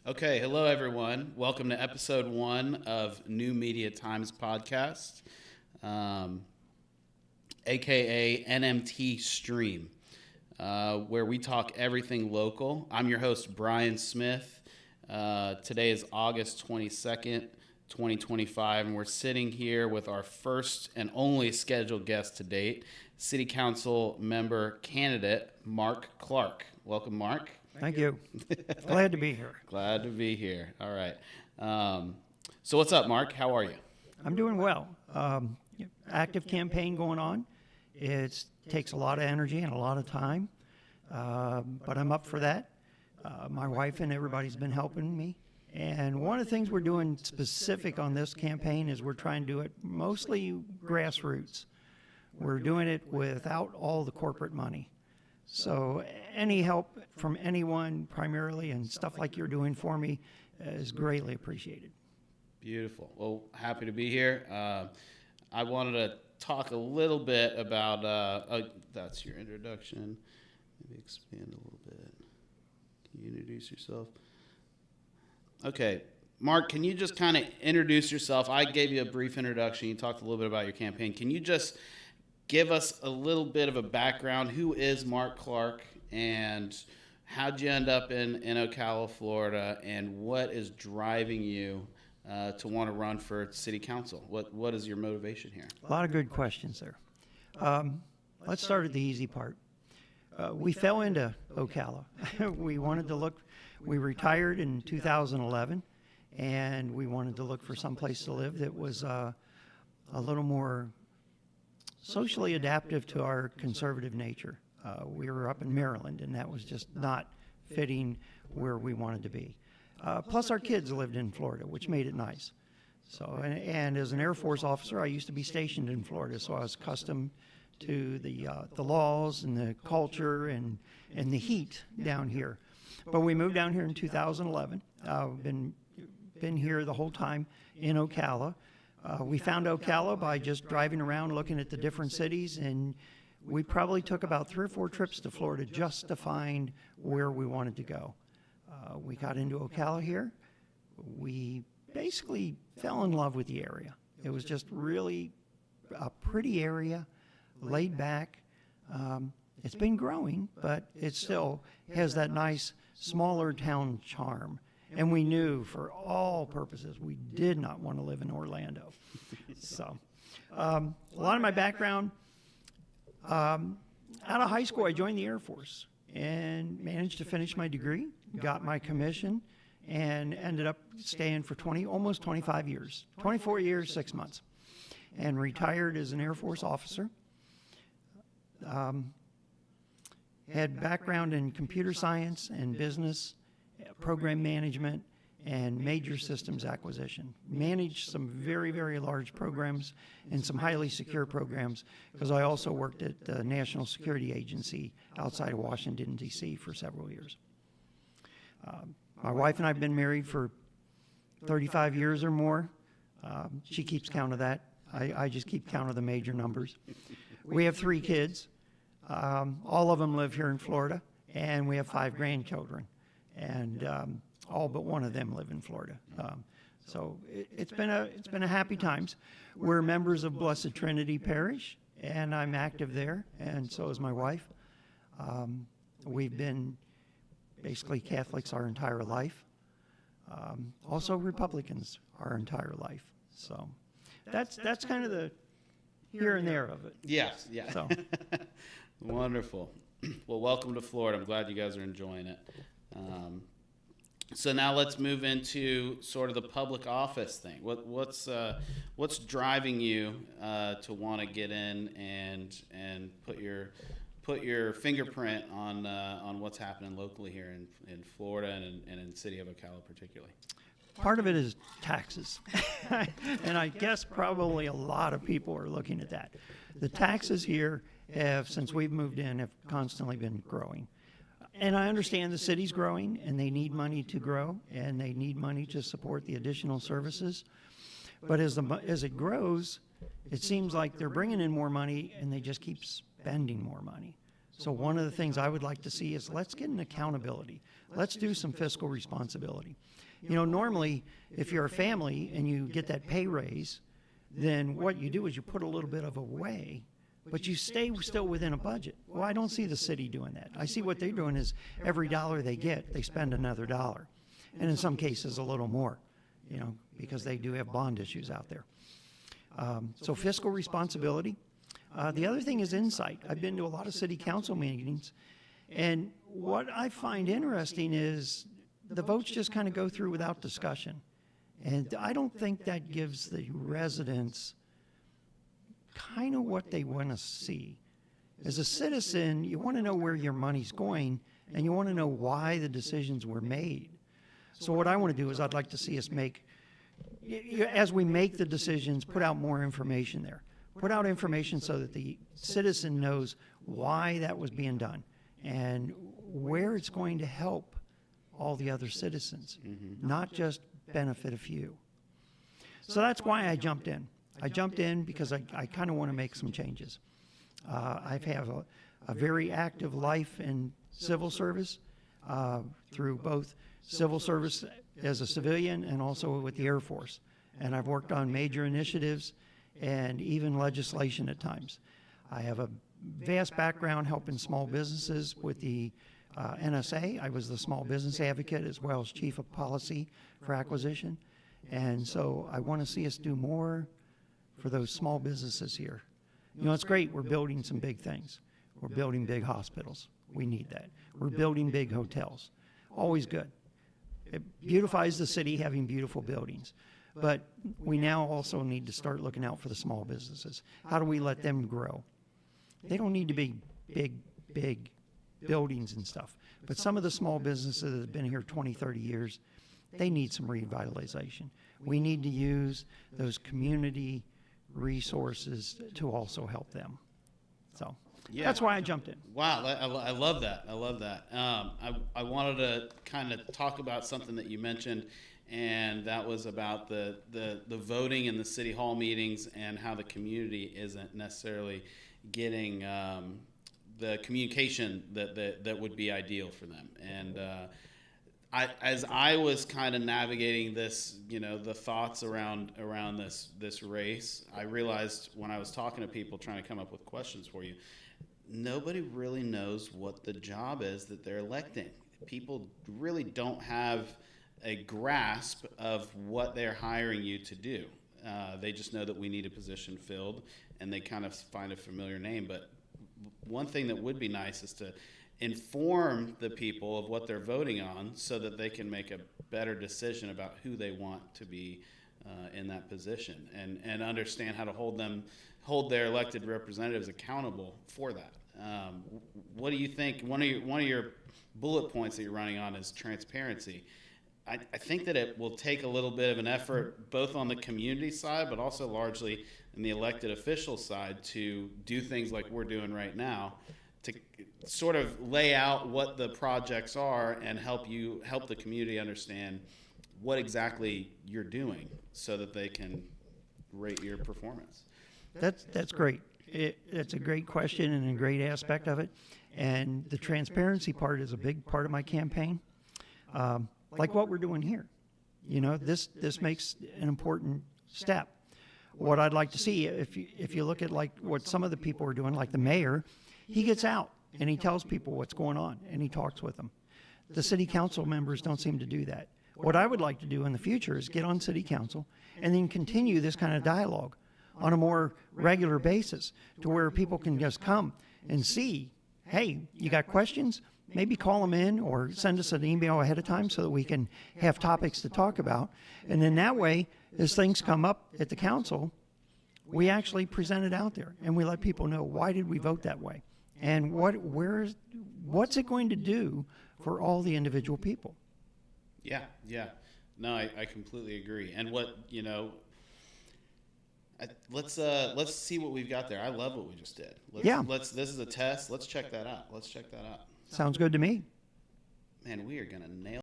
Okay, hello everyone. Welcome to episode 1 of New Media Times podcast, aka NMT Stream, where we talk everything local. I'm your host, Brian Smith. Today is August 22nd, 2025, and we're sitting here with our first and only scheduled guest to date, City Council member candidate Mark Clark. Welcome, Mark. Thank you. Glad to be here. Glad to be here. All right. So what's up, Mark? How are you? I'm doing well. Active campaign going on. It takes a lot of energy and a lot of time, but I'm up for that. My wife and everybody's been helping me. And one of the things we're doing specific on this campaign is we're trying to do it mostly grassroots. We're doing it without all the corporate money. So any help from anyone primarily and stuff like you're doing for me is greatly appreciated. Beautiful. Well, happy to be here. I wanted to talk a little bit about, that's your introduction. Maybe expand a little bit. Can you introduce yourself? Okay. Mark, can you just kind of introduce yourself? I gave you a brief introduction. You talked a little bit about your campaign. Can you just give us a little bit of a background? Who is Mark Clark, and how'd you end up in Ocala, Florida, and what is driving you to want to run for city council? What is your motivation here? A lot of good questions there. Let's start at the easy part. We fell into Ocala. We retired in 2011, and we wanted to look for some place to live that was a little more socially adaptive to our conservative nature. We were up in Maryland, and that was just not fitting where we wanted to be. Plus, our kids lived in Florida, which made it nice. So, and as an Air Force officer, I used to be stationed in Florida, so I was accustomed to the laws and the culture and the heat down here. But we moved down here in 2011. Been here the whole time in Ocala. We found Ocala by just driving around looking at the different cities, and we probably took about 3 or 4 trips to Florida just to find where we wanted to go. We got into Ocala here. We basically fell in love with the area. It was just really a pretty area, laid back. It's been growing, but it still has that nice smaller town charm. And we knew for all purposes we did not want to live in Orlando. So a lot of my background, out of high school I joined the Air Force and managed to finish my degree, got my commission, and ended up staying for almost 25 years, 24 years, 6 months, and retired as an Air Force officer. Had background in computer science and business, program management, and major systems acquisition. Managed some very, very large programs and some highly secure programs, because I also worked at the National Security Agency outside of Washington, D.C. for several years. My wife and I have been married for 35 years or more. She keeps count of that. I just keep count of the major numbers. We have 3 kids. All of them live here in Florida, and we have 5 grandchildren. And all but one of them live in Florida. So it's been a happy times. We're members of Blessed Trinity Parish, and I'm active there, and so is my wife. We've been basically Catholics our entire life. Also Republicans our entire life. So that's kind of the here and there of it. Yes, yeah. So. Wonderful. Well, welcome to Florida. I'm glad you guys are enjoying it. So now let's move into sort of the public office thing. What's driving you to want to get in and put your fingerprint on what's happening locally here in Florida and in the city of Ocala particularly? Part of it is taxes, and I guess probably a lot of people are looking at that. The taxes here have, since we've moved in, have constantly been growing. And I understand the city's growing, and they need money to grow, and they need money to support the additional services. But as it grows, it seems like they're bringing in more money, and they just keep spending more money. So one of the things I would like to see is let's get an accountability. Let's do some fiscal responsibility. You know, normally if you're a family and you get that pay raise, then what you do is you put a little bit of away, but you stay still within a budget. Well, I don't see the city doing that. I see what they're doing is every dollar they get, they spend another dollar. And in some cases a little more, you know, because they do have bond issues out there. So fiscal responsibility. The other thing is insight. I've been to a lot of city council meetings, and what I find interesting is the votes just kind of go through without discussion. And I don't think that gives the residents kind of what they want to see. As a citizen, you want to know where your money's going, and you want to know why the decisions were made. So what I want to do is I'd like to see us make, as we make the decisions, put out more information there. Put out information so that the citizen knows why that was being done and where it's going to help all the other citizens, not just benefit a few. So that's why I jumped in. I jumped in because I kind of want to make some changes. I have a very active life in civil service through both civil service as a civilian and also with the Air Force. And I've worked on major initiatives and even legislation at times. I have a vast background helping small businesses with the NSA. I was the small business advocate as well as chief of policy for acquisition. And so I want to see us do more for those small businesses here. You know, it's great. We're building some big things. We're building big hospitals. We need that. We're building big hotels. Always good. It beautifies the city having beautiful buildings. But we now also need to start looking out for the small businesses. How do we let them grow? They don't need to be big buildings and stuff. But some of the small businesses that have been here 20, 30 years, they need some revitalization. We need to use those community resources to also help them. So that's why I jumped in. Wow, I love that. I love that. I wanted to kind of talk about something that you mentioned, and that was about the voting in the city hall meetings and how the community isn't necessarily getting the communication that would be ideal for them. And as I was kind of navigating this, you know, the thoughts around this race, I realized when I was talking to people trying to come up with questions for you, nobody really knows what the job is that they're electing. People really don't have a grasp of what they're hiring you to do. They just know that we need a position filled, and they kind of find a familiar name. But one thing that would be nice is to inform the people of what they're voting on so that they can make a better decision about who they want to be in that position, and understand how to hold their elected representatives accountable for that. What do you think? One of your bullet points that you're running on is transparency. I think that it will take a little bit of an effort both on the community side, but also largely in the elected official side to do things like we're doing right now to sort of lay out what the projects are and help the community understand what exactly you're doing so that they can rate your performance. That's great. It's a great question and a great aspect of it. And the transparency part is a big part of my campaign. Like what we're doing here. You know, this makes an important step. What I'd like to see, if you look at like what some of the people are doing, like the mayor, he gets out and he tells people what's going on and he talks with them. The city council members don't seem to do that. What I would like to do in the future is get on city council and then continue this kind of dialogue on a more regular basis to where people can just come and see, hey, you got questions? Maybe call them in or send us an email ahead of time so that we can have topics to talk about. And then that way, as things come up at the council, we actually present it out there and we let people know, why did we vote that way? And what's it going to do for all the individual people? Yeah. No, I completely agree. And what, you know, let's see what we've got there. I love what we just did. This is a test. Let's check that out. Sounds good to me. Man, we are going to nail